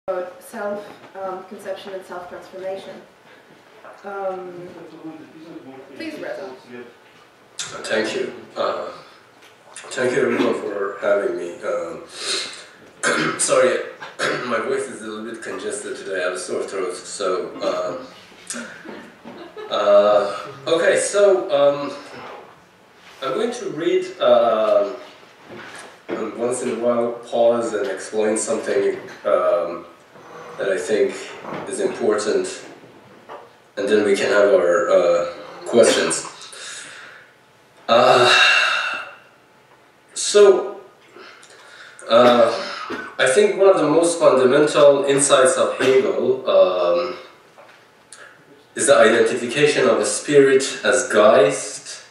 about self-conception and self-transformation. Please, Reza. Thank you. Thank you everyone for having me. Sorry, my voice is a little bit congested today. I have a sore throat, so... okay, so I'm going to read, and once in a while pause and explain something that I think is important, and then we can have our questions. I think one of the most fundamental insights of Hegel is the identification of a spirit as Geist,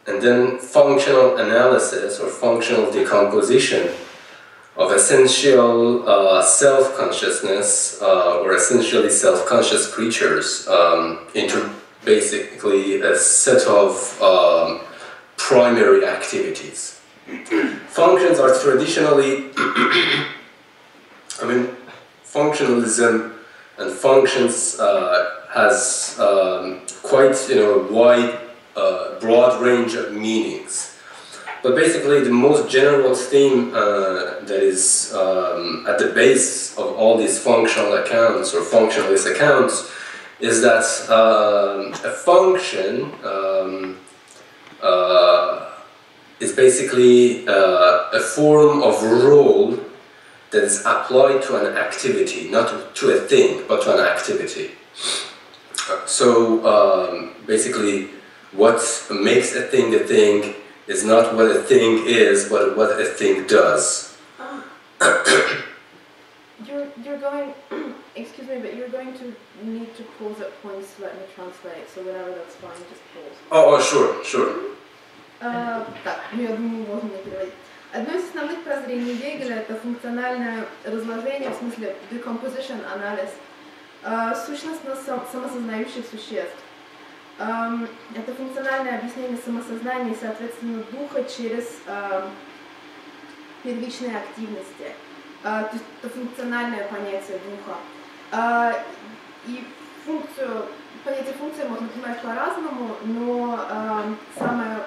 and then functional analysis or functional decomposition of essential self-consciousness or essentially self-conscious creatures into basically a set of primary activities. Functions are traditionally, functionalism and functions has quite wide, broad range of meanings. But basically, the most general theme that is at the base of all these functional accounts or functionalist accounts is that a function is basically a form of role that is applied to an activity, not to a thing, but to an activity. So basically, what makes a thing is not what a thing is, but what a thing does. You're going, excuse me, but you're going to need to pause at points to let me translate, so whenever that's fine, just pause. Oh, sure. Так, я думаю, можно не переводить. Одно из основных прозрений Гегеля – это функциональное разложение, в смысле decomposition анализ, сущностно-самосознающих существ. Это функциональное объяснение самосознания и, соответственно, духа через первичные активности. То есть это функциональное понятие духа. И понятие функции можно понимать по-разному, но самое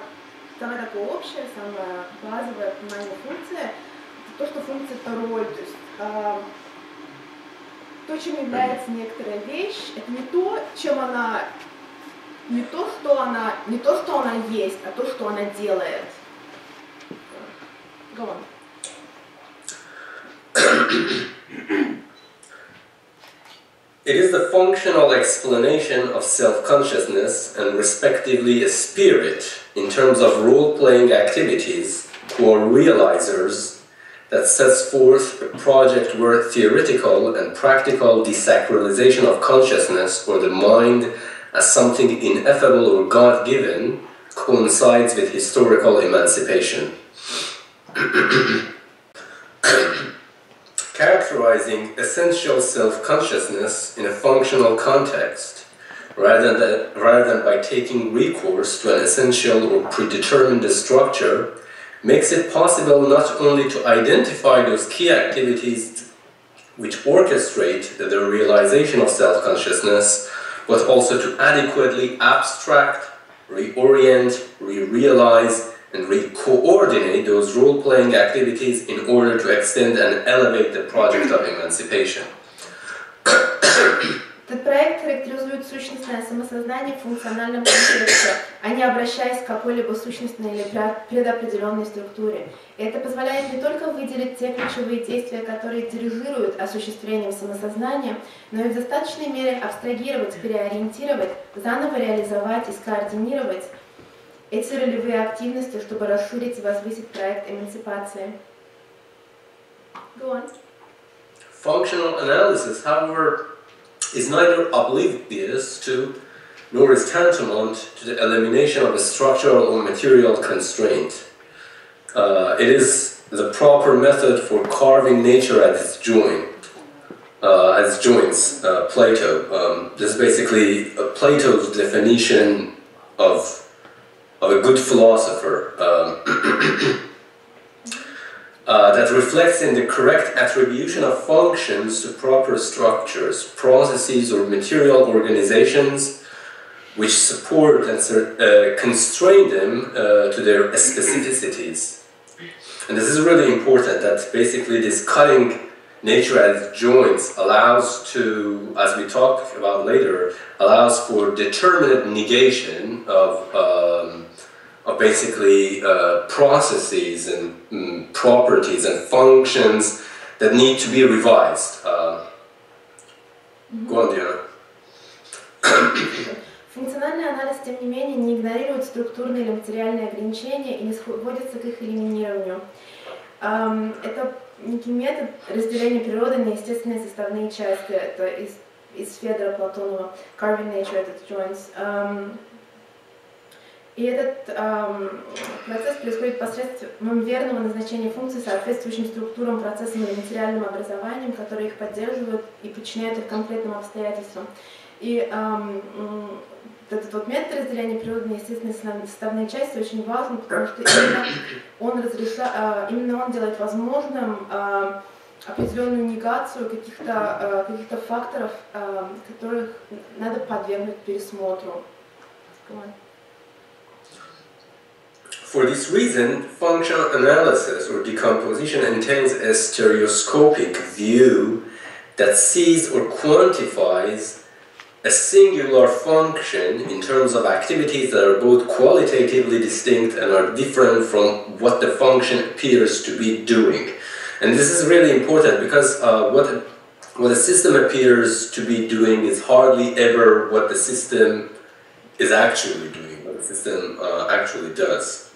такое общее, самое базовое понимание функции – это то, что функция – это роль. То есть то, чем является некоторая вещь, это не то, чем она, не то, что она есть, а то, что она делает. Go on. It is the functional explanation of self-consciousness and respectively a spirit in terms of role-playing activities or realizers that sets forth a project where theoretical and practical desacralization of consciousness or the mind as something ineffable or God-given coincides with historical emancipation. Characterizing essential self-consciousness in a functional context, rather than by taking recourse to an essential or predetermined structure, makes it possible not only to identify those key activities which orchestrate the realization of self-consciousness, but also to adequately abstract, reorient, re-realize, and re-coordinate those role-playing activities in order to extend and elevate the project of emancipation. Этот проект характеризует сущностное самосознание в функциональном контексте, а не обращаясь к какой-либо сущностной или предопределенной структуре. И это позволяет не только выделить те ключевые действия, которые дирижируют осуществлением самосознания, но и в достаточной мере абстрагировать, переориентировать, заново реализовать и скоординировать эти ролевые активности, чтобы расширить и возвысить проект эмансипации. Go on. Functional analysis, however, is neither oblivious to nor is tantamount to the elimination of a structural or material constraint. It is the proper method for carving nature at its joints. Plato. This is basically Plato's definition of a good philosopher. that reflects in the correct attribution of functions to proper structures, processes, or material organizations which support and constrain them to their specificities. And this is really important, that basically this cutting nature at joints allows to, as we talk about later, allows for determinate negation of basically processes and properties and functions that need to be revised. Go on, Diana. Функциональный анализ, тем не менее, не игнорирует структурные или материальные ограничения и не сводится к их элиминированию. Это некий метод разделения природы на естественные составные части. Это из Федора Платонова, carving nature at its joints. И этот процесс происходит посредством верного назначения функций соответствующим структурам, процессам или материальным образованиям, которые их поддерживают и подчиняют их конкретным обстоятельствам. И этот вот метод разделения природы на естественные составные части очень важен, потому что именно он делает возможным определенную негацию каких-то факторов, которых надо подвергнуть пересмотру. For this reason, functional analysis or decomposition entails a stereoscopic view that sees or quantifies a singular function in terms of activities that are both qualitatively distinct and are different from what the function appears to be doing. And this is really important because what a system appears to be doing is hardly ever what the system is actually doing, what the system actually does.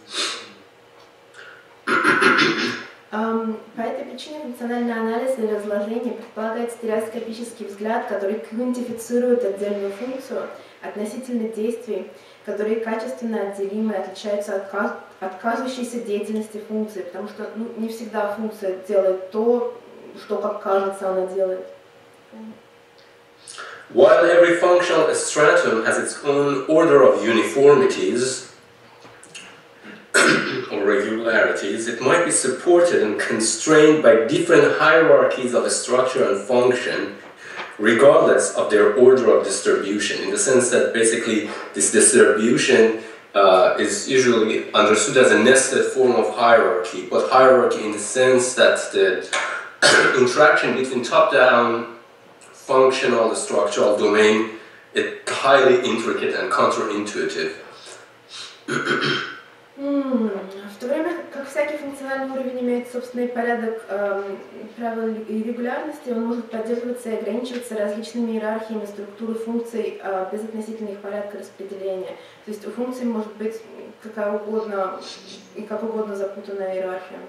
По этой причине функциональный анализ или разложение предполагает стереоскопический взгляд, который квантифицирует отдельную функцию относительно действий, которые качественно отделимы и отличаются от кажущейся деятельности функции, потому что не всегда функция делает то, что, как кажется, она делает. While every functional stratum has its own order of uniformities, or regularities, it might be supported and constrained by different hierarchies of a structure and function, regardless of their order of distribution, in the sense that basically this distribution is usually understood as a nested form of hierarchy, but hierarchy in the sense that the interaction between top-down functional structural domain is highly intricate and counterintuitive. В то время как всякий функциональный уровень имеет собственный порядок правил и регулярности, он может поддерживаться и ограничиваться различными иерархиями структуры функций без относительно их порядка распределения. То есть у функций может быть какая угодно и как угодно запутанная иерархия.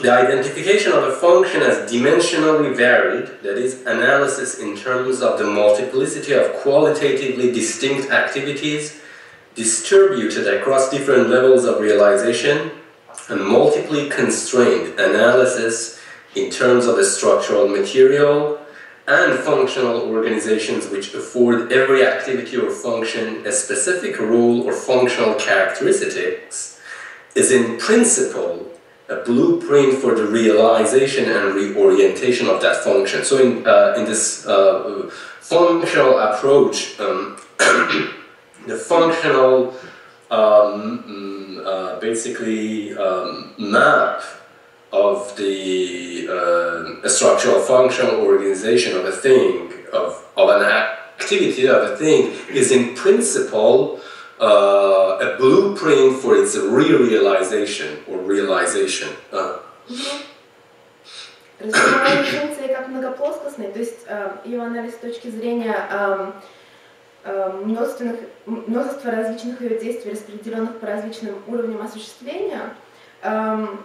The identification of a function as dimensionally varied, that is, analysis in terms of the multiplicity of qualitatively distinct activities distributed across different levels of realization, and multiply constrained analysis in terms of the structural material and functional organizations which afford every activity or function a specific role or functional characteristics, is in principle a blueprint for the realization and reorientation of that function. So in this functional approach, the functional basically map of the structural functional organization of a thing, of an activity of a thing, is in principle a blueprint for its re-realization or realization. Распознавание функции как многоплоскостной, то есть ее анализ с точки зрения множества различных ее действий, распределенных по различным уровням осуществления,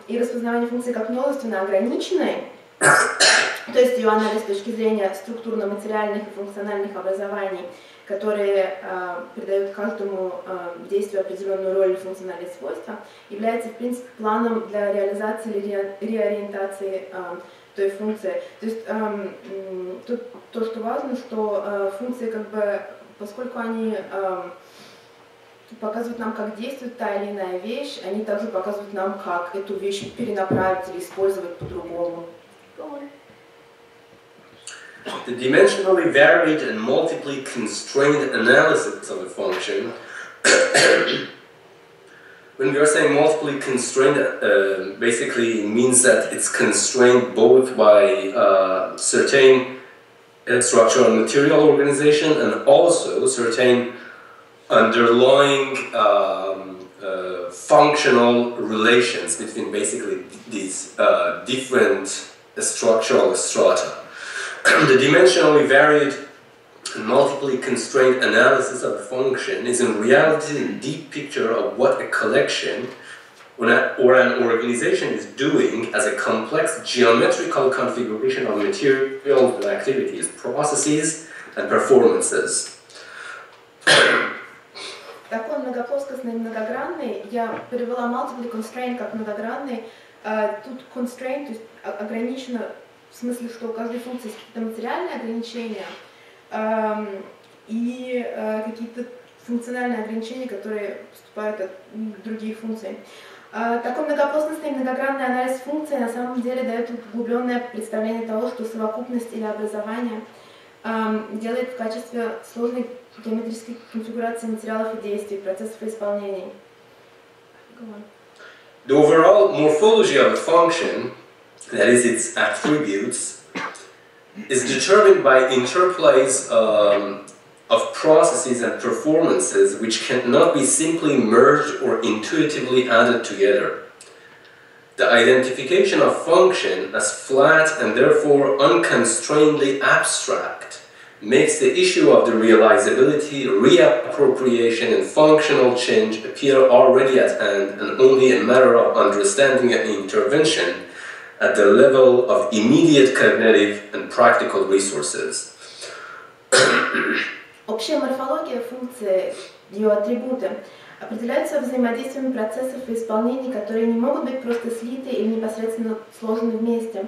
и распознавание функции как множественно ограниченной, то есть ее анализ с точки зрения структурно-материальных и функциональных образований, которые придают каждому действию определенную роль или функциональные свойства, является, в принципе, планом для реализации или реориентации той функции. То есть тут то, что важно, что функции, как бы, поскольку они показывают нам, как действует та или иная вещь, они также показывают нам, как эту вещь перенаправить или использовать по-другому. The dimensionally varied and multiply constrained analysis of a function, when we are saying multiply constrained, basically means that it's constrained both by certain structural and material organization and also certain underlying functional relations between basically these different structural strata. The dimensionally varied and multiply constrained analysis of a function is in reality a deep picture of what a collection or an organization is doing as a complex geometrical configuration of materials and activities, processes and performances. Такой многоплоскостный и многогранный, я перевела multiply constraint как многогранный, тут constraint, то есть ограничено в смысле, что у каждой функции есть какие-то материальные ограничения и какие-то функциональные ограничения, которые поступают от других функций. Такой многоплоскостный и многогранный анализ функций на самом деле дает углубленное представление того, что совокупность или образование делает в качестве сложной геометрической конфигурации материалов и действий, процессов и исполнений. The overall morphology of a function, that is its attributes, is determined by interplays of processes and performances which cannot be simply merged or intuitively added together. The identification of function as flat and therefore unconstrainedly abstract makes the issue of the realizability, reappropriation and functional change appear already at hand and only a matter of understanding and intervention at the level of immediate cognitive and practical resources. Общая морфология функции, ее атрибуты, определяются взаимодействием процессов и исполнений, которые не могут быть просто слиты или непосредственно сложены вместе.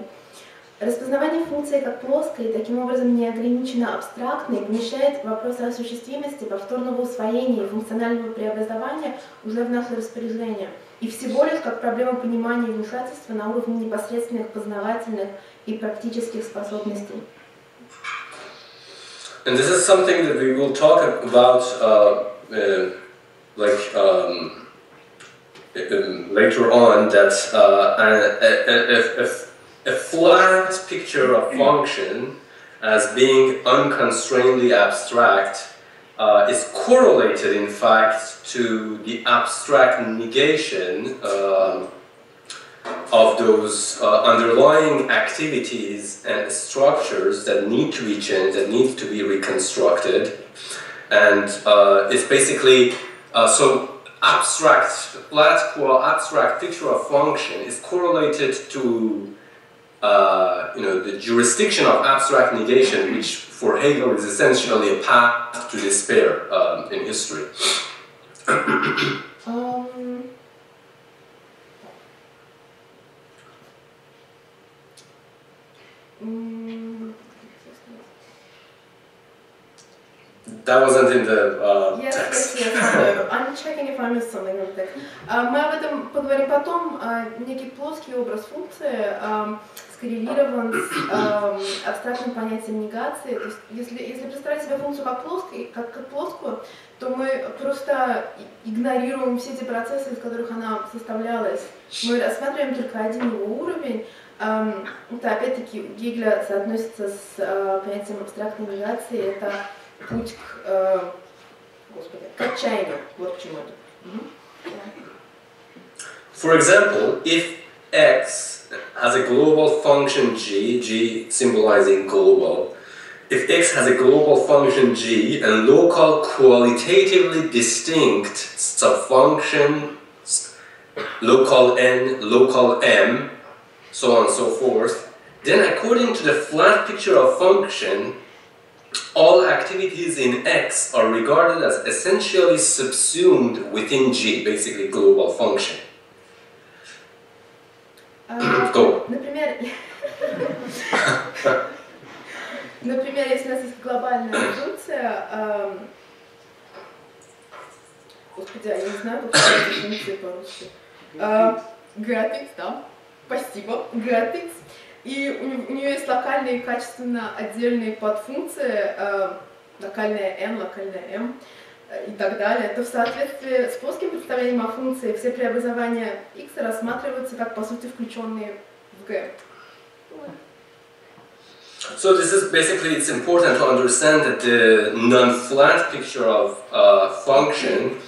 Распознавание функции как плоской и таким образом неограниченно абстрактной помещает вопросы осуществимости, повторного усвоения и функционального преобразования уже в наше распоряжение. И всего лишь как проблема понимания и вмешательства на уровне непосредственных познавательных и практических способностей. And this is something that we will talk about later on, that a flat picture of function as being unconstrainedly abstract is correlated, in fact, to the abstract negation of those underlying activities and structures that need to be changed, that need to be reconstructed. And it's basically, so abstract, flat abstract picture of function is correlated to the jurisdiction of abstract negation, which for Hegel is essentially a path to despair in history. That wasn't in the text. Yes, I'm checking if I missed something in the text. Мы об этом поговорим потом. Некий плоский образ функции скоррелирован с абстрактным понятием негации. То есть, если представить себе функцию как плоскую, то мы просто игнорируем все те процессы, из которых она составлялась. Мы рассматриваем только один его уровень. Это опять-таки у Гегеля соотносится с понятием абстрактной негации. Это путь к отчаянию. Вот к чему это. For example, if x has a global function g symbolizing global, if x has a global function g and local qualitatively distinct subfunctions, local n, local m, so on and so forth, then according to the flat picture of function, all activities in X are regarded as essentially subsumed within G, basically global function. Go. Например, если у нас есть глобальная функция, Хотя я не знаю, как называются функции по-русски. Гратикс, да. Спасибо. Гратикс. И у нее есть локальные качественно отдельные подфункции, локальная n, локальная m и так далее. То в соответствии с плоским представлением о функции все преобразования x рассматриваются как по сути включенные в g. So this is basically, it's important to understand that the non-flat picture of function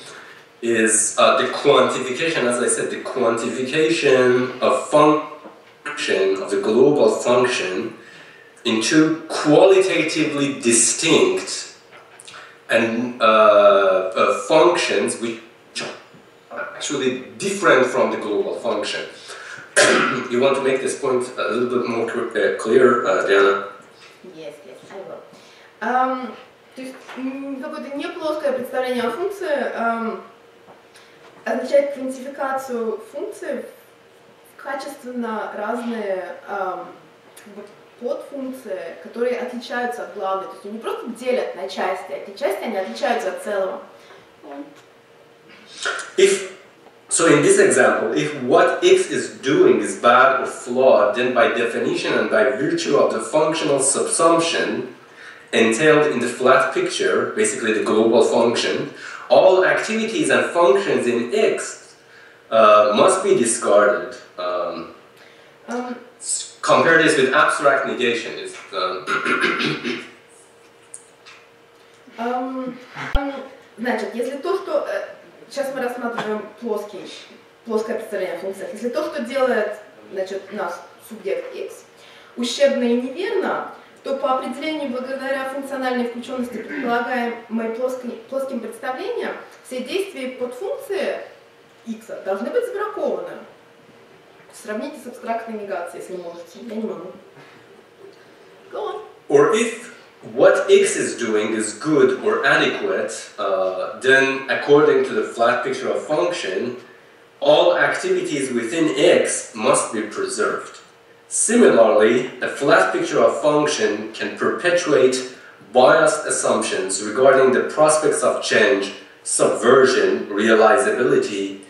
is the quantification, as I said, the quantification of function, of the global function, into qualitatively distinct and functions which are actually different from the global function. You want to make this point a little bit more clear, Diana? Yes, I will. То есть какое-то неплоское представление о функции означает квантификацию функций в качественно разные подфункции, которые отличаются от главной. То есть они не просто делят на части, эти части они отличаются от целого. So in this example, if what x is doing is bad or flawed, then by definition and by virtue of the functional subsumption entailed in the flat picture, basically the global function, all activities and functions in x must be discarded. Compare this with abstract negation. Значит, если то, что... Сейчас мы рассматриваем плоское представление о функциях. Если то, что делает, значит, нас субъект x, ущербно и неверно, то по определению, благодаря функциональной включенности, предполагаемой плоским представлением, все действия подфункции x должны быть забракованы. Сравните с абстрактной негацией, если можете. Я не могу. Go on. Or if what x is doing is good or adequate, then according to the flat picture of function, all activities within x must be preserved. Similarly, a flat picture of function can perpetuate biased assumptions regarding the prospects of change, subversion, realizability,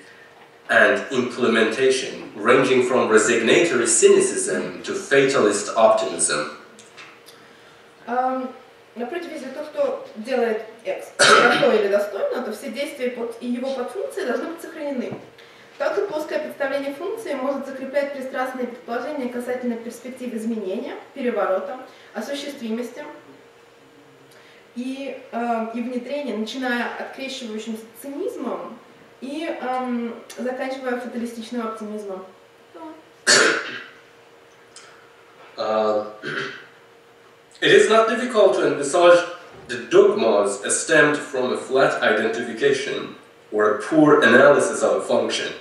and implementation, ranging from resignatory cynicism to fatalist optimism. Напротив, если то, что делает x, хорошо или достойно, то все действия и его подфункции должны быть сохранены. Также плоское представление функции может закреплять пристрастные предположения касательно перспектив изменения, переворота, осуществимости и внедрения, начиная открещивающимся цинизмом и заканчивая фаталистичным оптимизмом. It is not difficult to envisage the dogmas stemmed from a flat identification or a poor analysis of a function,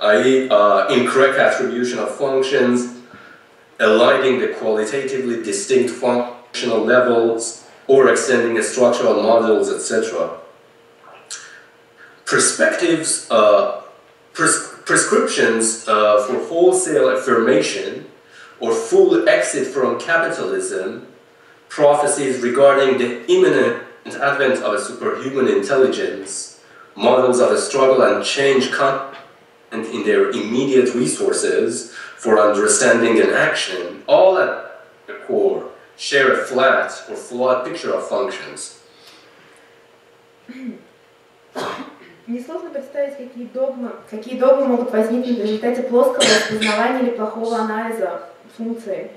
i.e., incorrect attribution of functions, eliding the qualitatively distinct functional levels, or extending structural models, etc. Prescriptions for wholesale affirmation or full exit from capitalism, prophecies regarding the imminent advent of a superhuman intelligence, models of a struggle and change content in their immediate resources for understanding and action, all at the core share a flat or flawed picture of functions. Несложно представить, какие догмы могут возникнуть в результате плоского распознавания или плохого анализа функции.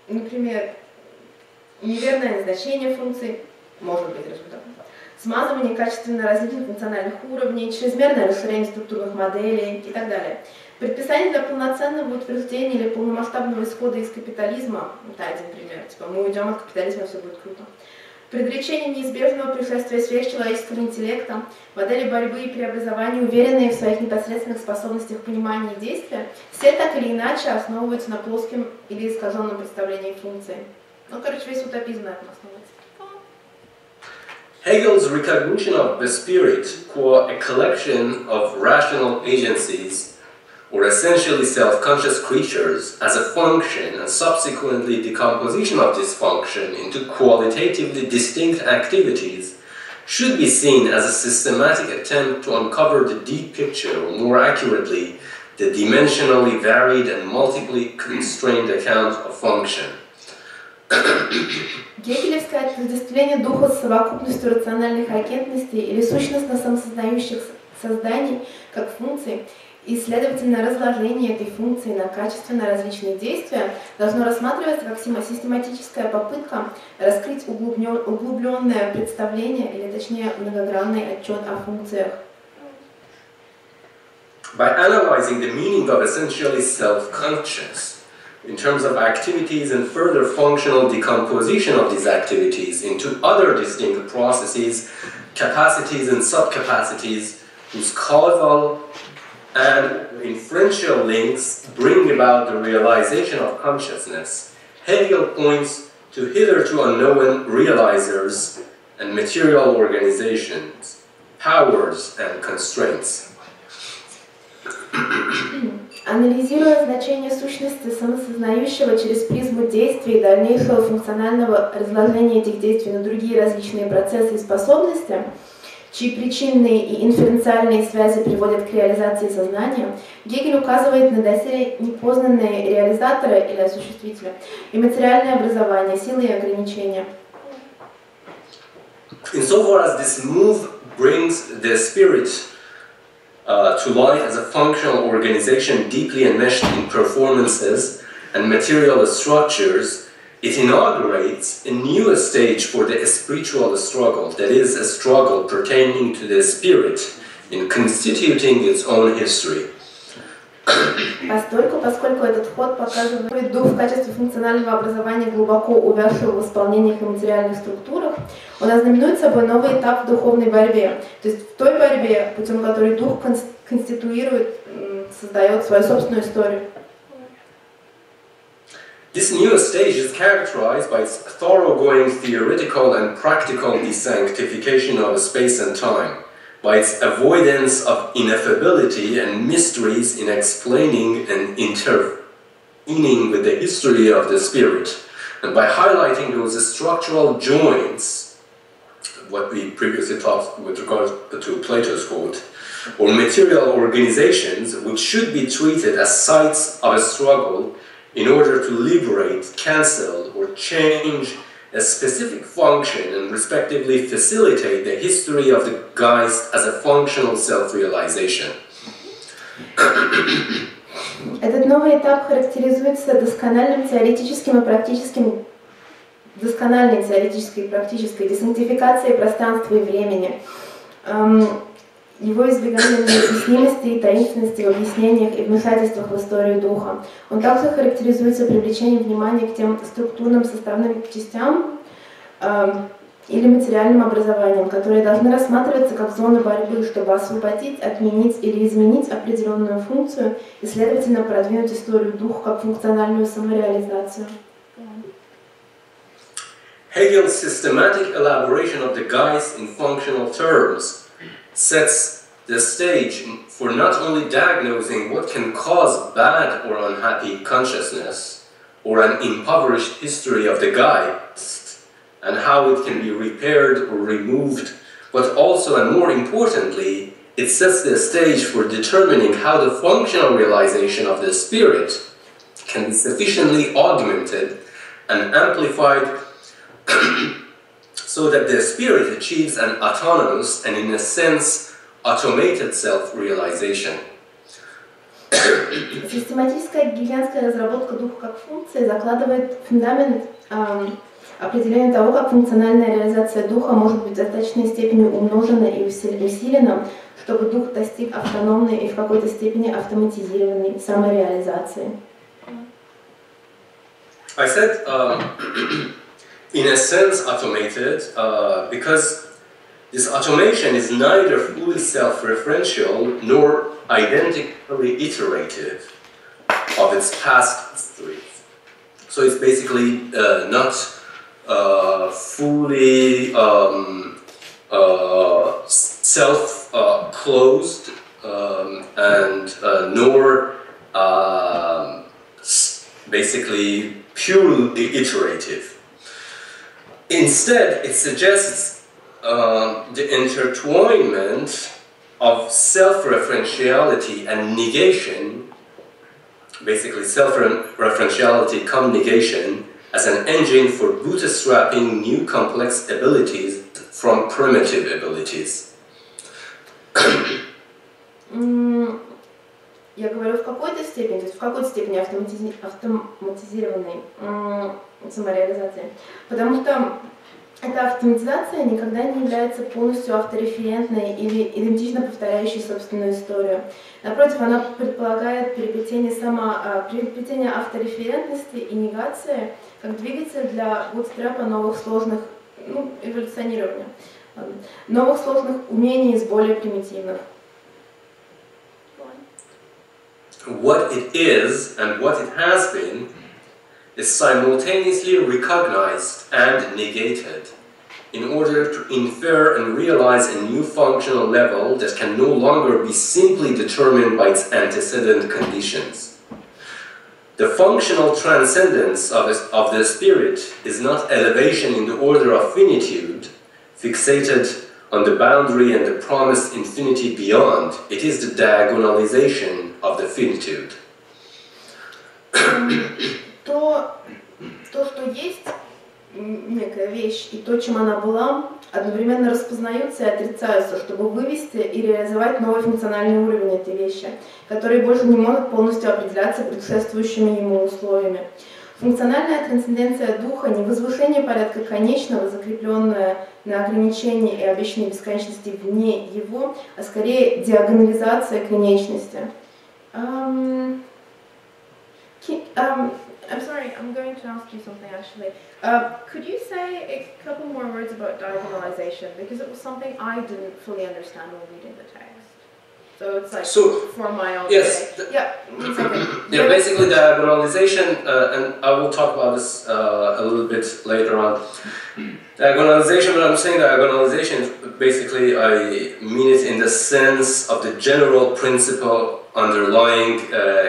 Например, неверное назначение функций может быть результатом. Смазывание качественно различных функциональных уровней, чрезмерное расширение структурных моделей и так далее. Предписание для полноценного утверждения или полномасштабного исхода из капитализма, это один пример, типа мы уйдем от капитализма, все будет круто. Предречение неизбежного пришествия сверхчеловеческого интеллекта, модели борьбы и преобразования, уверенные в своих непосредственных способностях понимания и действия, все так или иначе основываются на плоском или искаженном представлении функции. Ну, короче, весь утопизм на этом основывается. Hegel's recognition of the spirit, qua a collection of rational agencies, or essentially self-conscious creatures, as a function and subsequently decomposition of this function into qualitatively distinct activities, should be seen as a systematic attempt to uncover the deep picture, or more accurately, the dimensionally varied and multiply constrained account of function. Гегелевское отождествление духа с совокупностью рациональных агентностей или сущностно самосознающих созданий как функций и, следовательно, разложение этой функции на качественно различные действия должно рассматриваться как систематическая попытка раскрыть углубленное представление, или точнее многогранный отчет о функциях. By analyzing the meaning of essentially self-conscious in terms of activities and further functional decomposition of these activities into other distinct processes, capacities and subcapacities whose causal and inferential links bring about the realization of consciousness, Hegel points to hitherto unknown realizers and material organizations, powers and constraints. Анализируя значение сущности самосознающего через призму действий и дальнейшего функционального разложения этих действий на другие различные процессы и способности, чьи причинные и инференциальные связи приводят к реализации сознания, Гегель указывает на доселе непознанные реализаторы или осуществители и материальное образование, силы и ограничения. Insofar as this move brings the spirit to light as a functional organization deeply enmeshed in performances and material structures, it inaugurates a new stage for the spiritual struggle, that is, a struggle pertaining to the spirit in constituting its own history. Поскольку этот ход показывает дух в качестве функционального образования, глубоко увязшего в исполнениях и материальных структурах, он ознаменует собой новый этап в духовной борьбе. То есть в той борьбе, путем которой дух конституирует, создает свою собственную историю. This new stage is characterized by its thoroughgoing theoretical and practical desanctification of space and time, by its avoidance of ineffability and mysteries in explaining and intervening with the history of the spirit, and by highlighting those structural joints, what we previously talked with regard to Plato's quote, or material organizations which should be treated as sites of a struggle in order to liberate, cancel, or change a specific function and respectively facilitate the history of the Geist as a functional self-realization. Этот новый этап характеризуется доскональной теоретической и практической десантификацией пространства и времени, его избеганием необъяснимости и таинственности в объяснениях и вмешательствах в историю духа. Он также характеризуется привлечением внимания к тем структурным составным частям или материальным образованием, которые должны рассматриваться как зоны борьбы, чтобы освободить, отменить или изменить определенную функцию и, следовательно, продвинуть историю духа как функциональную самореализацию. Hegel's systematic elaboration of the Geist in functional terms sets the stage for not only diagnosing what can cause bad or unhappy consciousness or an impoverished history of the Geist and how it can be repaired or removed, but also, and more importantly, it sets the stage for determining how the functional realization of the spirit can be sufficiently augmented and amplified so that the spirit achieves an autonomous and, in a sense, automated self-realization. Систематическая гегелианская разработка духа как функции закладывает фундамент определения того, как функциональная реализация духа может быть в достаточной степени умножена и усилена, чтобы дух достиг автономной и в какой-то степени автоматизированной самореализации. I said, in a sense, automated, because this automation is neither fully self-referential nor identically iterative of its past history. So it's basically not fully self-closed and nor basically purely iterative. Instead, it suggests the intertwinement of self-referentiality and negation, basically self-referentiality come negation, as an engine for bootstrapping new complex abilities from primitive abilities. Я говорю в какой-то степени, то есть в какой-то степени автоматизированной самореализации, потому что эта автоматизация никогда не является полностью автореферентной или идентично повторяющей собственную историю. Напротив, она предполагает переплетение автореферентности и негации как двигатель для бутстрапа новых сложных, эволюционирования, новых сложных умений из более примитивных. What it is and what it has been is simultaneously recognized and negated in order to infer and realize a new functional level that can no longer be simply determined by its antecedent conditions. The functional transcendence of the spirit is not elevation in the order of finitude, fixated on the boundary and the promised infinity beyond. It is the diagonalization of the finitude. То, что есть некая вещь, и то, чем она была, одновременно распознаются и отрицаются, чтобы вывести и реализовать новый функциональный уровень этой вещи, который больше не может полностью определяться предшествующими ему условиями. Функциональная трансценденция духа не возвышение порядка конечного, закрепленное на ограничении и обещанной бесконечности вне его, а скорее диагонализация конечности. I'm sorry, I'm going to ask you something actually. Could you say a couple more words about diagonalization? Because it was something I didn't fully understand when reading the text. So it's like for my own sake. Yeah, 1 second. Yeah, basically diagonalization, and I will talk about this a little bit later on. Diagonalization, when I'm saying diagonalization, basically I mean it in the sense of the general principle underlying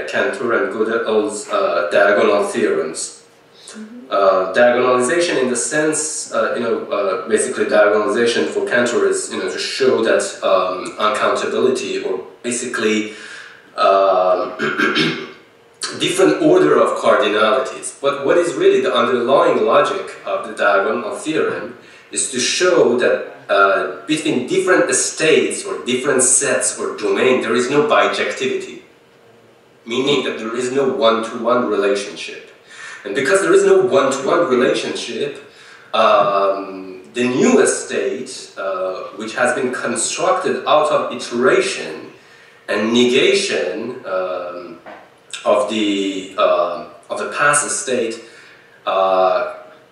Cantor and Gödel's diagonal theorems. Diagonalization in the sense, basically diagonalization for Cantor is, to show that uncountability, or basically different order of cardinalities. But what is really the underlying logic of the diagonal theorem is to show that between different states or different sets or domain, there is no bijectivity, meaning that there is no one-to-one relationship. And because there is no one-to-one relationship, the newest state, which has been constructed out of iteration and negation of the past state,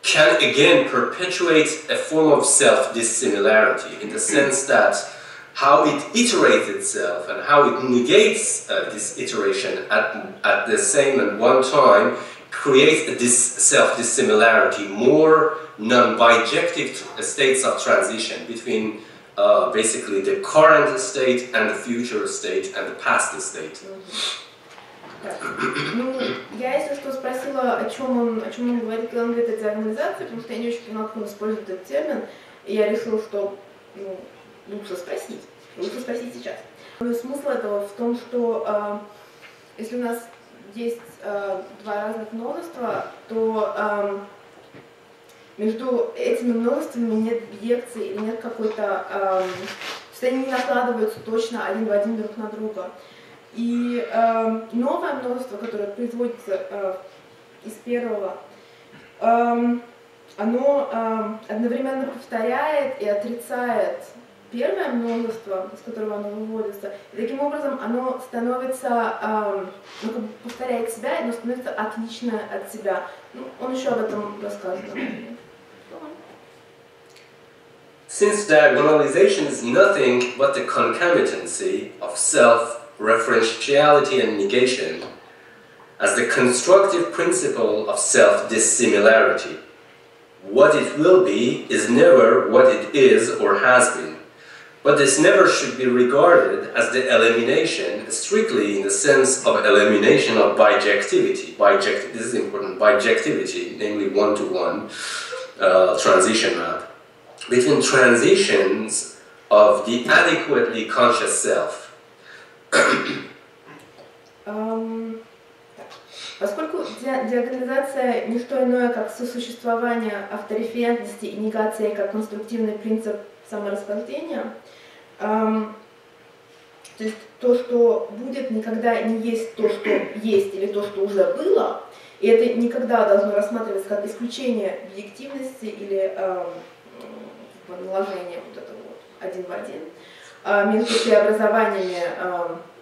can again perpetuate a form of self-dissimilarity, in the sense that how it iterates itself and how it negates this iteration at the same and one time creates this self-dissimilarity, more non-bijective states of transition between basically the current state and the future state and the past state. Я, если что, спросила, о чем он говорит, когда он говорит о диагонализации, потому что я не очень понимала, как он использует этот термин, и я решила, что лучше спросить сейчас. Смысл этого в том, что если у нас есть два разных множества, то между этими множествами нет бьекции или нет какой-то... то есть они не накладываются точно один в один друг на друга. И новое множество, которое производится из первого, оно одновременно повторяет и отрицает первое множество, из которого оно выводится. И таким образом оно становится, повторяет себя, и оно становится отличное от себя. Он еще об этом расскажет. Since diagonalization is nothing but the concomitancy of self-referentiality and negation as the constructive principle of self-dissimilarity, what it will be is never what it is or has been. But this never should be regarded as the elimination, strictly in the sense of elimination of bijectivity. This is important, bijectivity, namely one-to-one transition map. between transitions of the adequately conscious self. Поскольку диагонализация не что иное, как сосуществование автореферентности и негации как конструктивный принцип саморасхождения, то есть то, что будет, никогда не есть то, что есть, или то, что уже было, и это никогда должно рассматриваться как исключение объективности или наложение вот этого вот один в один между преобразованиями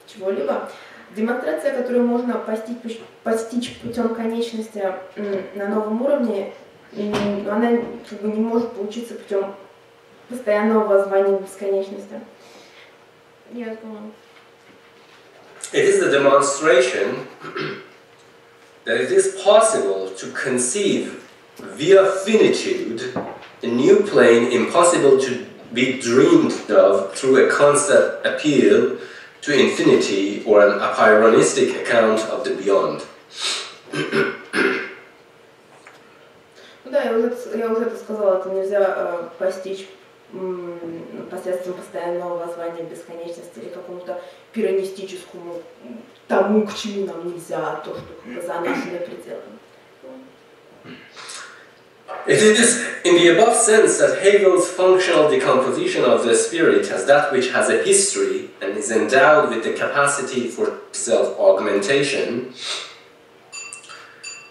чего-либо. Демонстрация, которую можно постичь путем конечности на новом уровне, она как бы не может получиться путем постоянного воззвания к бесконечности. It is the demonstration that it is possible to conceive via finitude a new plane impossible to be dreamed of through a constant appeal to infinity or an apeironistic account of the beyond. Да, я уже это сказала, это нельзя постичь посредством постоянного воззвания бесконечности или какому-то пиранистическому тому, к чему нам нельзя, то, что как бы за нашими пределами. It is in the above sense that Hegel's functional decomposition of the spirit as that which has a history and is endowed with the capacity for self-augmentation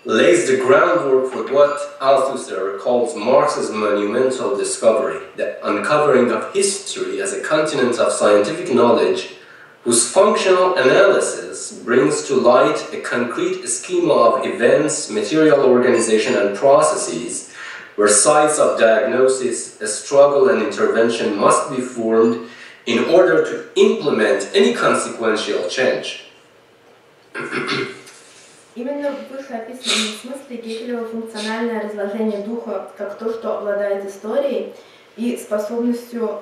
lays the groundwork for what Althusser calls Marx's monumental discovery, the uncovering of history as a continent of scientific knowledge whose functional analysis brings to light a concrete schema of events, material organization and processes where sites of diagnosis, a struggle and intervention must be formed in order to implement any consequential change. Именно в вышеописанном смысле Гегелево функциональное разложение духа как то, что обладает историей и способностью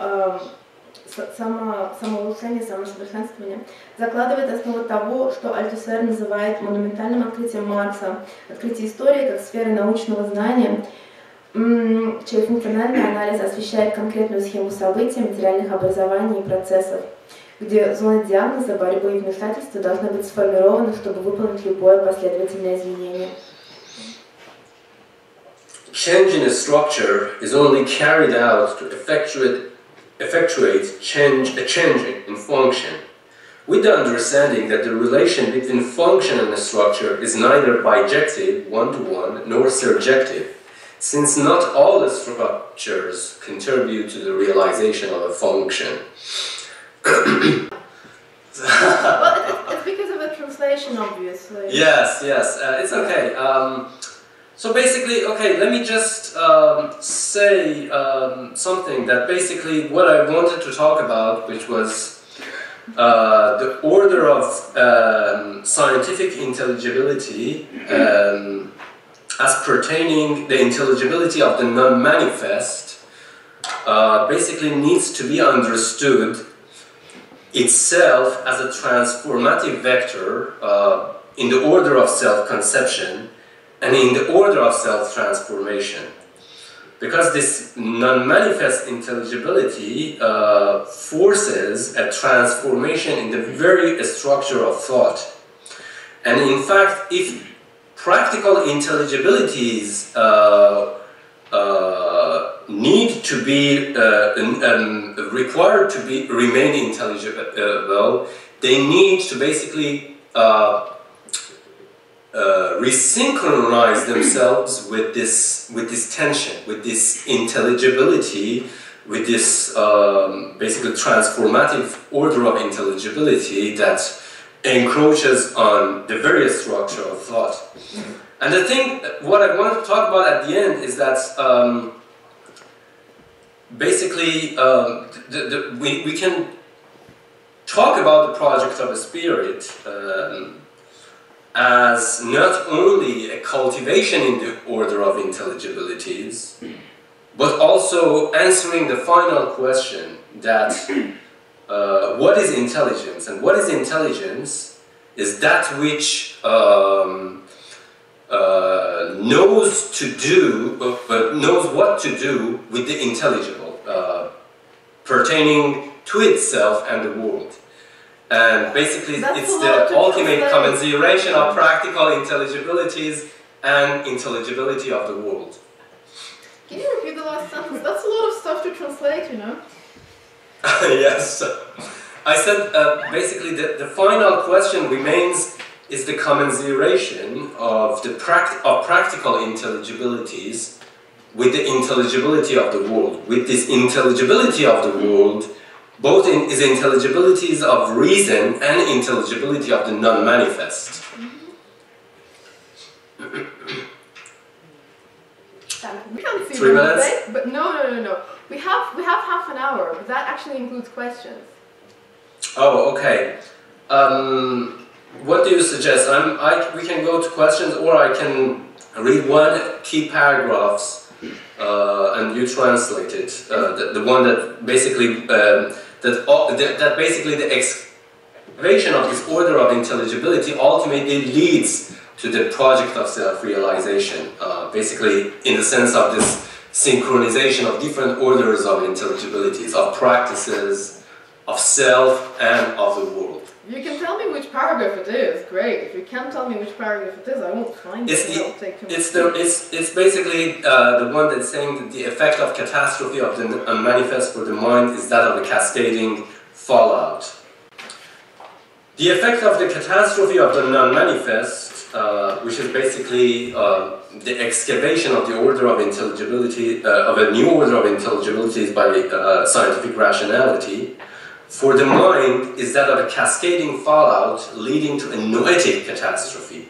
самоулучшения, самосовершенствования, закладывает основу того, что Альтусер называет монументальным открытием Маркса, открытие истории как сферы научного знания, чей функциональный анализ освещает конкретную схему событий, материальных образований и процессов, где зоны диагноза, борьбы и вмешательства должны быть сформированы, чтобы выполнить любое последовательное изменение. Change in a structure is only carried out to effectuate a change in function, with the understanding that the relation between function and a structure is neither bijective, one-to-one, nor surjective, since not all the structures contribute to the realization of a function. Well, it's because of a translation, obviously. Yes, it's okay. So basically, okay, let me just say something that basically what I wanted to talk about, which was the order of scientific intelligibility as pertaining the intelligibility of the non-manifest basically needs to be understood itself as a transformative vector in the order of self-conception and in the order of self-transformation. Because this non-manifest intelligibility forces a transformation in the very structure of thought. And in fact, if practical intelligibilities need to be required to be remain intelligible, they need to basically resynchronize themselves with this tension, with this intelligibility, with this basically transformative order of intelligibility that encroaches on the very structure of thought. And the thing, what I want to talk about at the end is that basically we can talk about the project of a spirit as not only a cultivation in the order of intelligibilities, but also answering the final question that what is intelligence? And what is intelligence is that which knows what to do with the intelligible, pertaining to itself and the world. And basically it's the ultimate commiseration of practical intelligibilities and intelligibility of the world. Can you repeat the last sentence? That's a lot of stuff to translate, you know? Yes. I said basically the final question remains is the commiseration of practical intelligibilities with the intelligibility of the world. With this intelligibility of the world, both is intelligibilities of reason and intelligibility of the non-manifest. 3 minutes? But no. We have half an hour, but that actually includes questions. Oh, okay. What do you suggest? We can go to questions, or I can read one key paragraphs and you translate it. The one that basically that basically the excavation of this order of intelligibility ultimately leads to the project of self-realization. Basically, in the sense of this synchronization of different orders of intelligibilities, of practices, of self and of the world. You can tell me which paragraph it is, great. If you can't tell me which paragraph it is, I won't find it. It'll take too much time. It's basically the one that's saying that the effect of catastrophe of the unmanifest for the mind is that of a cascading fallout. The effect of the catastrophe of the non-manifest, which is basically the excavation of the order of intelligibility, of a new order of intelligibilities by scientific rationality, for the mind is that of a cascading fallout leading to a noetic catastrophe.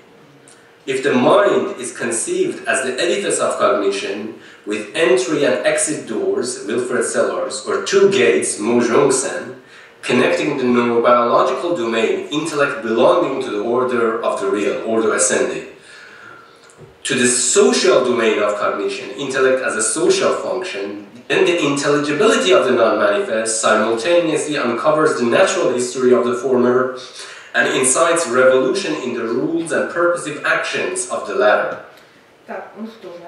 If the mind is conceived as the edifice of cognition with entry and exit doors, Wilfred Sellars, or two gates, Mo Zhongsen, connecting the neurobiological domain, intellect belonging to the order of the real, order ascendi, to the social domain of cognition, intellect as a social function, then the intelligibility of the non-manifest simultaneously uncovers the natural history of the former and incites revolution in the rules and purposive actions of the latter. Так, ну что же.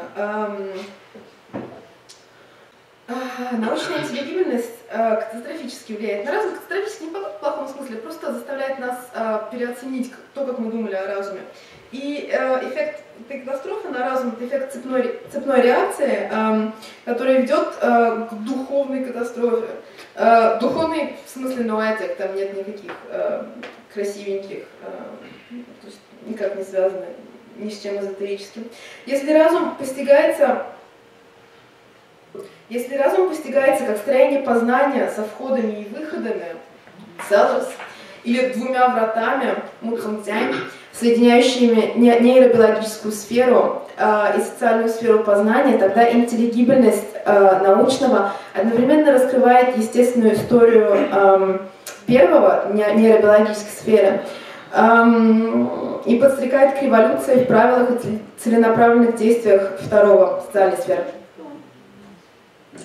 Научная интеллигибельность катастрофически влияет на разум, катастрофически не в плохом смысле, просто заставляет нас переоценить то, как мы думали о разуме. И эффект этой катастрофы на разум – это эффект цепной реакции, который ведет к духовной катастрофе. Духовный в смысле noetic, там нет никаких красивеньких, то есть никак не связаны ни с чем эзотерическим. Если разум постигается как строение познания со входами и выходами, Sellars, или двумя вратами, Мудхангтянь, соединяющими нейробиологическую сферу и социальную сферу познания, тогда интеллигибельность научного одновременно раскрывает естественную историю первого нейробиологической сферы и подстрекает к революции в правилах и целенаправленных действиях второго социальной сферы.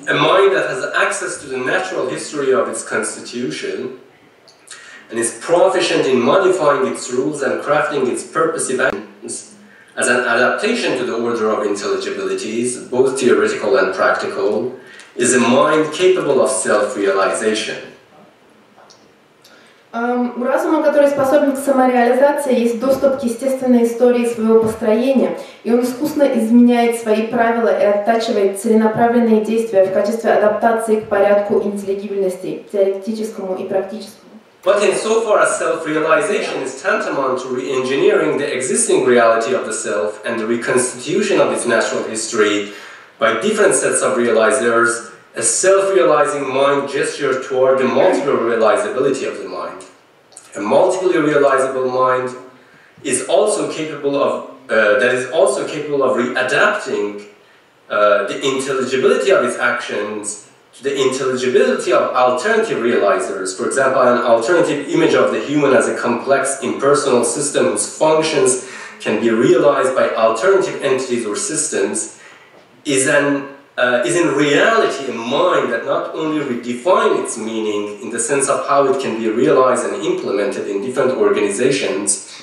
A mind that has access to the natural history of its constitution and is proficient in modifying its rules and crafting its purposive actions as an adaptation to the order of intelligibilities, both theoretical and practical, is a mind capable of self-realization. У разума, который способен к самореализации, есть доступ к естественной истории своего построения, и он искусно изменяет свои правила и оттачивает целенаправленные действия в качестве адаптации к порядку интеллигибельности, теоретическому и практическому. But insofar as self-realization is tantamount to re-engineering the existing reality of the self and the reconstitution of its natural history by different sets of realizers, a self-realizing mind gestures toward the multiple realizability of the mind. A multiply realizable mind is also capable of readapting the intelligibility of its actions to the intelligibility of alternative realizers. For example, an alternative image of the human as a complex impersonal system whose functions can be realized by alternative entities or systems is in reality a mind that not only redefines its meaning in the sense of how it can be realized and implemented in different organizations,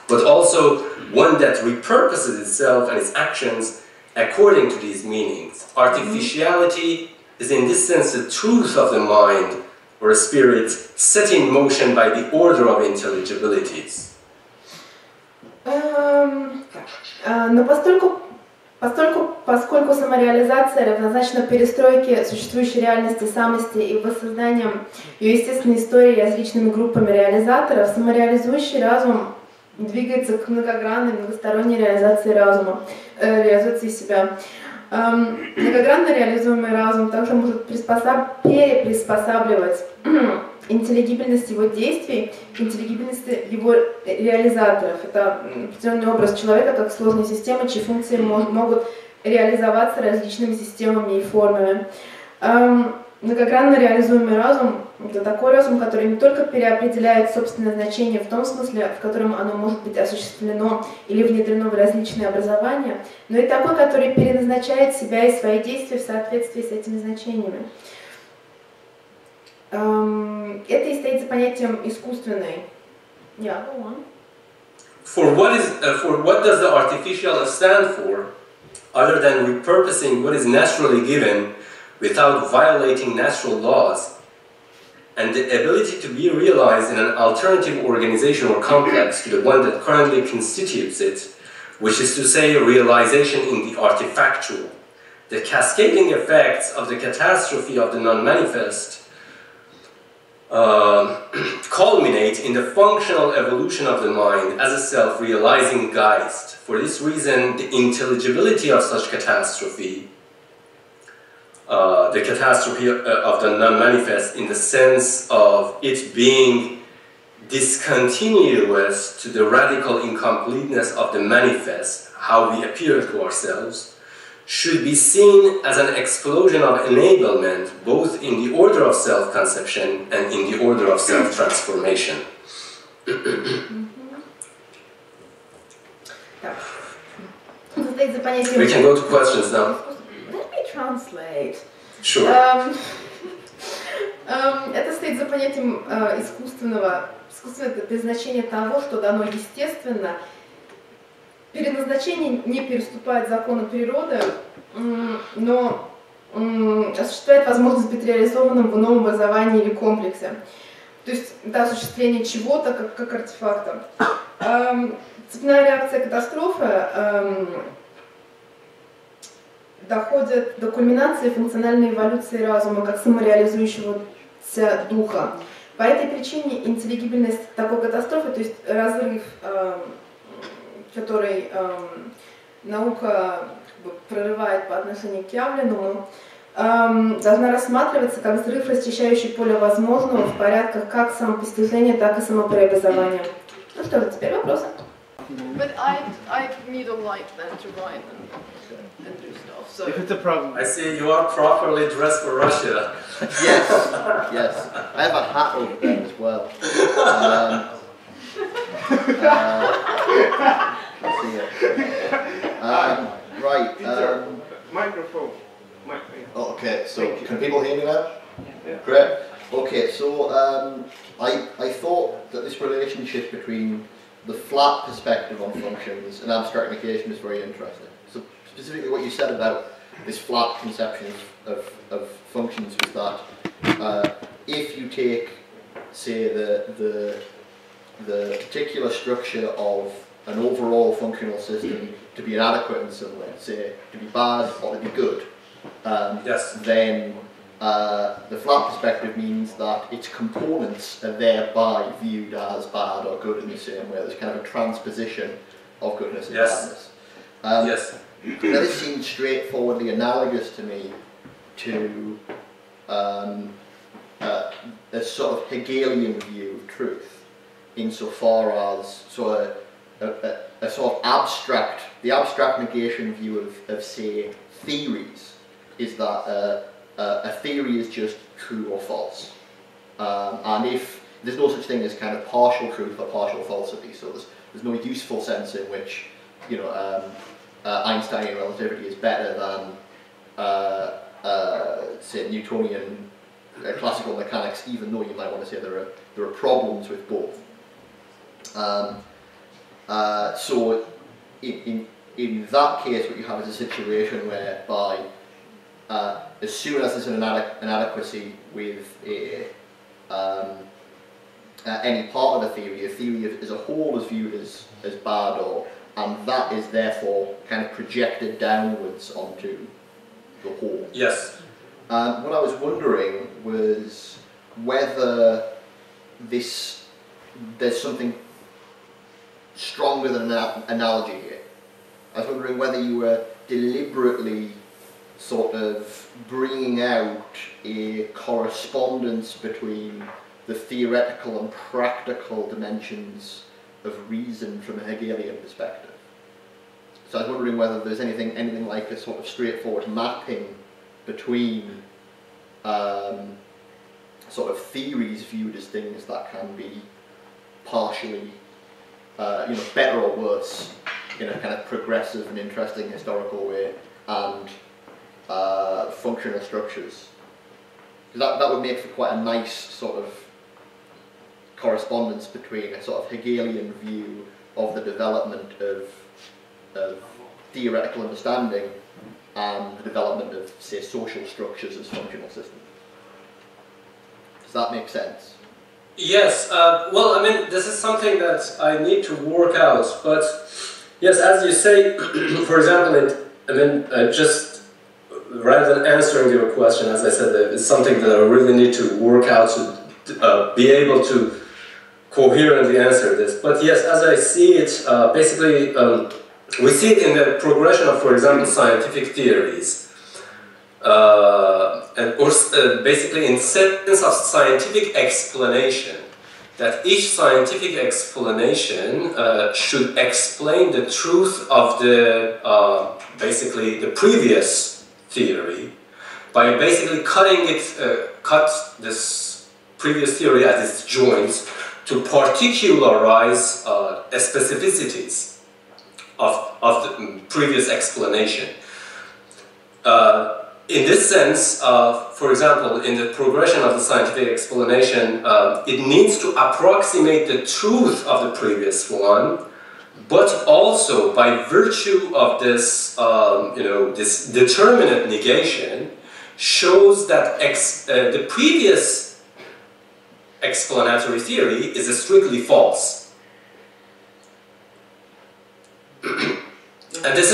but also one that repurposes itself and its actions according to these meanings. Artificiality is in this sense the truth of the mind or a spirit set in motion by the order of intelligibilities. Но поскольку самореализация равнозначна перестройке существующей реальности самости и воссозданием ее естественной истории различными группами реализаторов, самореализующий разум двигается к многогранной, многосторонней реализации разума, реализации себя. Многогранно реализуемый разум также может переприспосабливать интеллигибельность его действий к интеллигибельности его реализаторов. Это определенный образ человека как сложной системы, чьи функции могут реализоваться различными системами и формами. Многогранно реализуемый разум – это такой разум, который не только переопределяет собственное значение в том смысле, в котором оно может быть осуществлено или внедрено в различные образования, но и такой, который переназначает себя и свои действия в соответствии с этими значениями. Это и стоит за понятием искусственной. Yeah, go on. For what does the artificial stand for, other than repurposing what is naturally given without violating natural laws, and the ability to be realized in an alternative organization or complex to the one that currently constitutes it, which is to say realization in the artifactual. The cascading effects of the catastrophe of the non-manifest culminate in the functional evolution of the mind as a self-realizing Geist. For this reason, the intelligibility of such catastrophe, the catastrophe of the non-manifest in the sense of it being discontinuous to the radical incompleteness of the manifest, how we appear to ourselves, should be seen as an explosion of enablement, both in the order of self-conception and in the order of self-transformation. We can go to questions now. Let me translate. Sure. Это стоит за понятием искусственного предназначения того, что дано естественно. Переназначение не переступает законы природы, но осуществляет возможность быть реализованным в новом образовании или комплексе. То есть это осуществление чего-то как артефакта. Цепная реакция катастрофы доходит до кульминации функциональной эволюции разума как самореализующегося духа. По этой причине интеллигибельность такой катастрофы, то есть разрыв, который наука прорывает по отношению к явленному, должна рассматриваться как взрыв, расчищающий поле возможного в порядках как самопостижения, так и самопреобразования. Ну что же, теперь вопросы. But I don't like them to write and do stuff. So if it's a problem, I see you are properly dressed for Russia. Yes, yes. I have a hat over there as well. Let's see it. Right. Microphone. Oh, okay, so can people hear me now? Yeah. Great. Okay, so I thought that this relationship between the flat perspective on functions and abstract negation is very interesting. So specifically what you said about this flat conception of functions was that if you take, say, the particular structure of an overall functional system to be inadequate in some way, say to be bad or to be good, then the flat perspective means that its components are thereby viewed as bad or good in the same way. There's kind of a transposition of goodness and badness. Yes. Now this seems straightforwardly analogous to me to a sort of Hegelian view of truth, insofar as a sort of abstract, the abstract negation view of say theories is that a theory is just true or false, and if there's no such thing as kind of partial truth or partial falsity, so there's no useful sense in which, you know, Einsteinian relativity is better than say Newtonian classical mechanics, even though you might want to say there are problems with both. So in that case, what you have is a situation whereby as soon as there's an inadequacy with any part of a theory as a whole is viewed as bad, and that is therefore kind of projected downwards onto the whole. Yes. What I was wondering was whether there's something stronger than an analogy here. I was wondering whether you were deliberately sort of bringing out a correspondence between the theoretical and practical dimensions of reason from a Hegelian perspective. So I was wondering whether there's anything like a sort of straightforward mapping between sort of theories viewed as things that can be partially better or worse in a kind of progressive and interesting historical way, and functional structures. That would make for quite a nice sort of correspondence between a sort of Hegelian view of the development of theoretical understanding and the development of, say, social structures as functional systems. Does that make sense? Yes, well, I mean, this is something that I need to work out, but yes, as you say, for example, just rather than answering your question, as I said, it's something that I really need to work out to be able to coherently answer this. But yes, as I see it, basically, we see it in the progression of, for example, scientific theories. Basically in sense of scientific explanation, that each scientific explanation should explain the truth of the basically the previous theory by basically cut this previous theory at its joints to particularize specificities of the previous explanation. In this sense, for example, in the progression of the scientific explanation, it needs to approximate the truth of the previous one, but also by virtue of this, this determinate negation, shows that the previous explanatory theory is strictly false. And this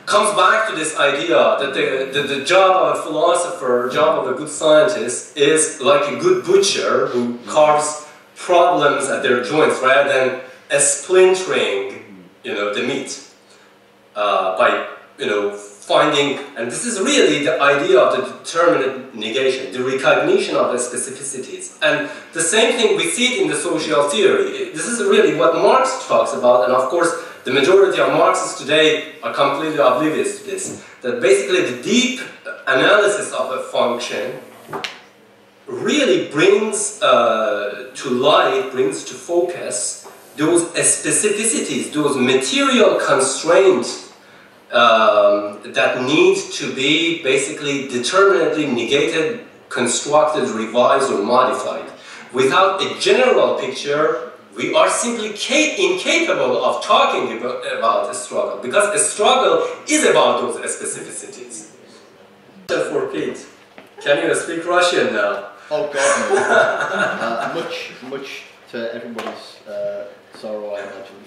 comes back to this idea that the job of a philosopher, job of a good scientist, is like a good butcher who carves problems at their joints rather than splintering, the meat by, finding. And this is really the idea of the determinate negation, the recognition of the specificities. And the same thing we see it in the social theory. This is really what Marx talks about, and of course, the majority of Marxists today are completely oblivious to this, that basically the deep analysis of a function really brings to light, brings to focus those specificities, those material constraints that need to be basically determinately negated, constructed, revised, or modified. Without a general picture, we are simply incapable of talking about a struggle, because a struggle is about those specificities. For Pete, can you speak Russian now? Oh God, no. much to everybody's sorrow, I imagine.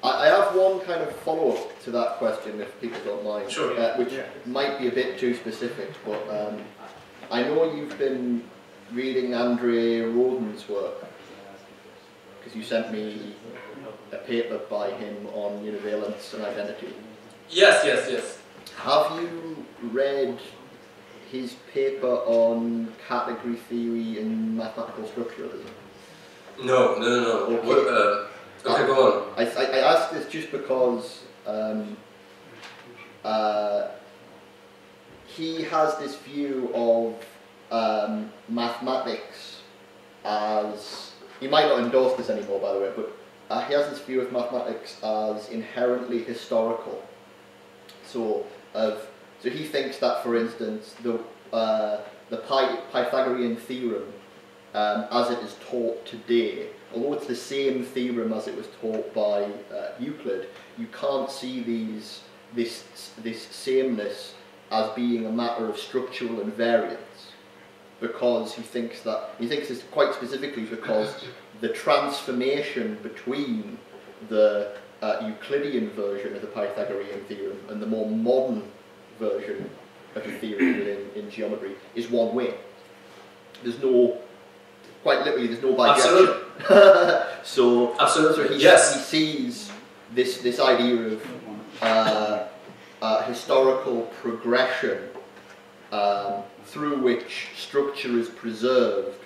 I have one kind of follow-up to that question, if people don't mind, sure. Which might be a bit too specific, but I know you've been reading Andre Rodin's work, because you sent me a paper by him on univalence and identity. Yes. Have you read his paper on category theory and mathematical structuralism? No. Okay, Okay, go on. I ask this just because he has this view of mathematics as, you might not endorse this anymore by the way, but he has this view of mathematics as inherently historical. So he thinks that, for instance, the Pythagorean theorem as it is taught today, although it's the same theorem as it was taught by Euclid, you can't see this sameness as being a matter of structural invariance, because he thinks this quite specifically because the transformation between the Euclidean version of the Pythagorean theorem and the more modern version of the theorem in geometry is one way. There's no, quite literally, there's no bijection. So he sees this idea of historical progression through which structure is preserved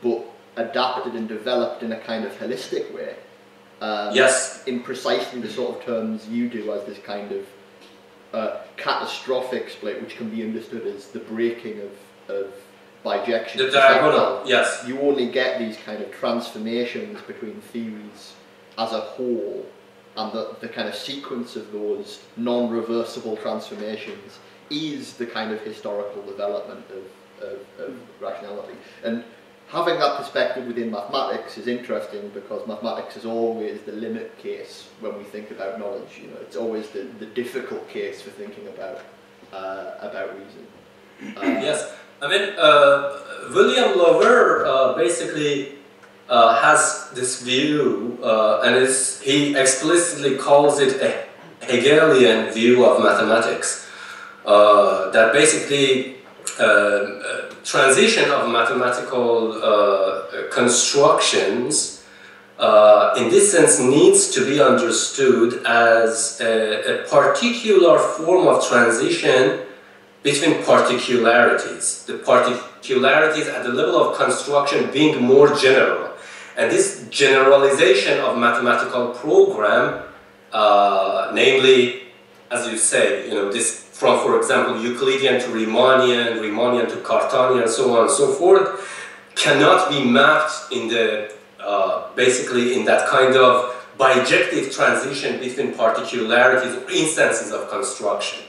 but adapted and developed in a kind of holistic way. In precisely the sort of terms you do, as this kind of catastrophic split, which can be understood as the breaking of bijection. The diagonal, yes. You only get these kind of transformations between theories as a whole, and the kind of sequence of those non-reversible transformations is the kind of historical development of rationality. And having that perspective within mathematics is interesting, because mathematics is always the limit case when we think about knowledge. You know, it's always the difficult case for thinking about reason. Yes, I mean, William Lover basically has this view, and he explicitly calls it a Hegelian view of mathematics, that basically transition of mathematical constructions in this sense needs to be understood as a particular form of transition between particularities. The particularities at the level of construction being more general. And this generalization of mathematical program, namely, as you say, you know, this from, for example, Euclidean to Riemannian, Riemannian to Cartanian, so on and so forth, cannot be mapped in the, basically in that kind of bijective transition between particularities or instances of construction.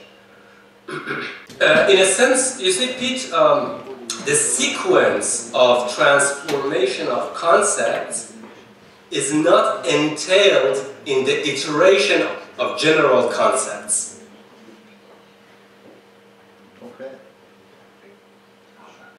In a sense, you see, Pete, the sequence of transformation of concepts is not entailed in the iteration of general concepts.